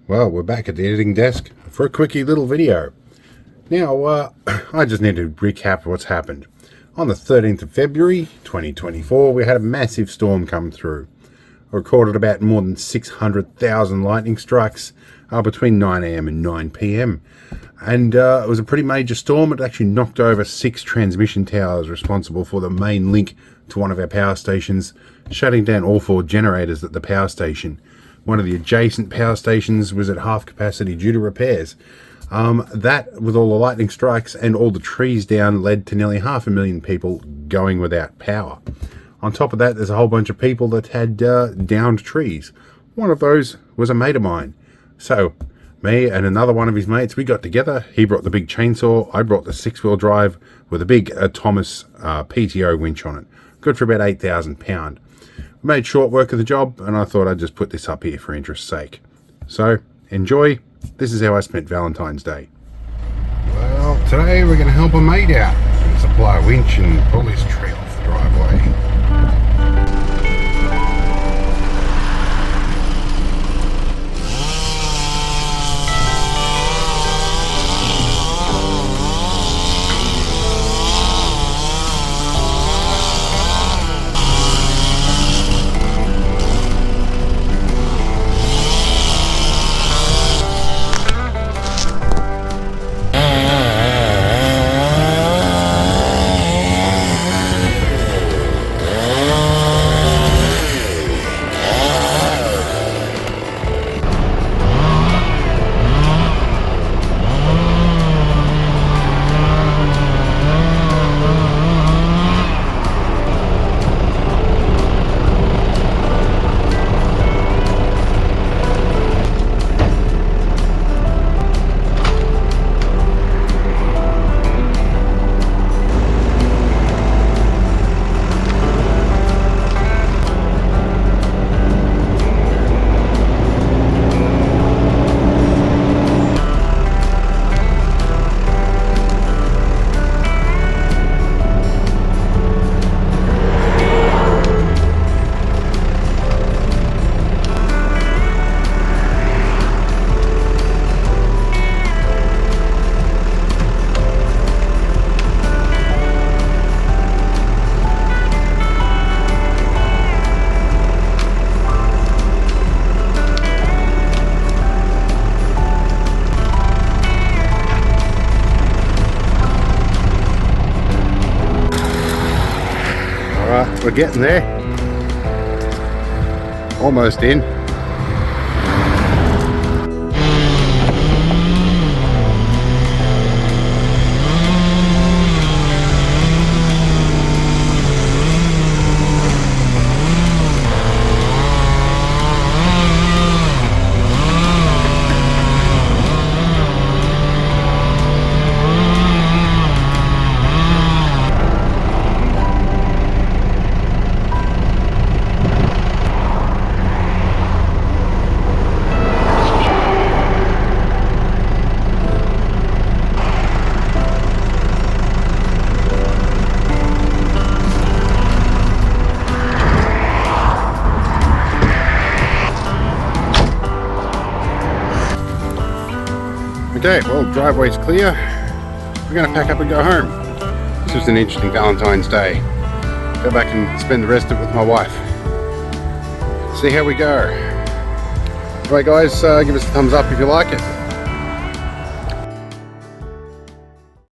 Well, we're back at the editing desk for a quickie little video. Now, I just need to recap what's happened. On the 13th of February 2024, we had a massive storm come through. I recorded about more than 600,000 lightning strikes between 9 AM and 9 PM. And it was a pretty major storm. It actually knocked over 6 transmission towers responsible for the main link to one of our power stations, shutting down all 4 generators at the power station. One of the adjacent power stations was at half capacity due to repairs. That, with all the lightning strikes and all the trees down, led to nearly 500,000 people going without power. On top of that, there's a whole bunch of people that had downed trees. One of those was a mate of mine. So, me and another one of his mates, we got together. He brought the big chainsaw, I brought the 6-wheel drive with a big Thomas PTO winch on it. Good for about 8,000 pound. We made short work of the job, and I thought I'd just put this up here for interest's sake. So, enjoy. This is how I spent Valentine's Day. Well, today we're going to help a mate out. We're going to supply a winch and pull this tree off the driveway. Alright, we're getting there. Almost in. Okay, well, driveway's clear. We're going to pack up and go home. This was an interesting Valentine's Day. Go back and spend the rest of it with my wife. See how we go. Alright guys, give us a thumbs up if you like it.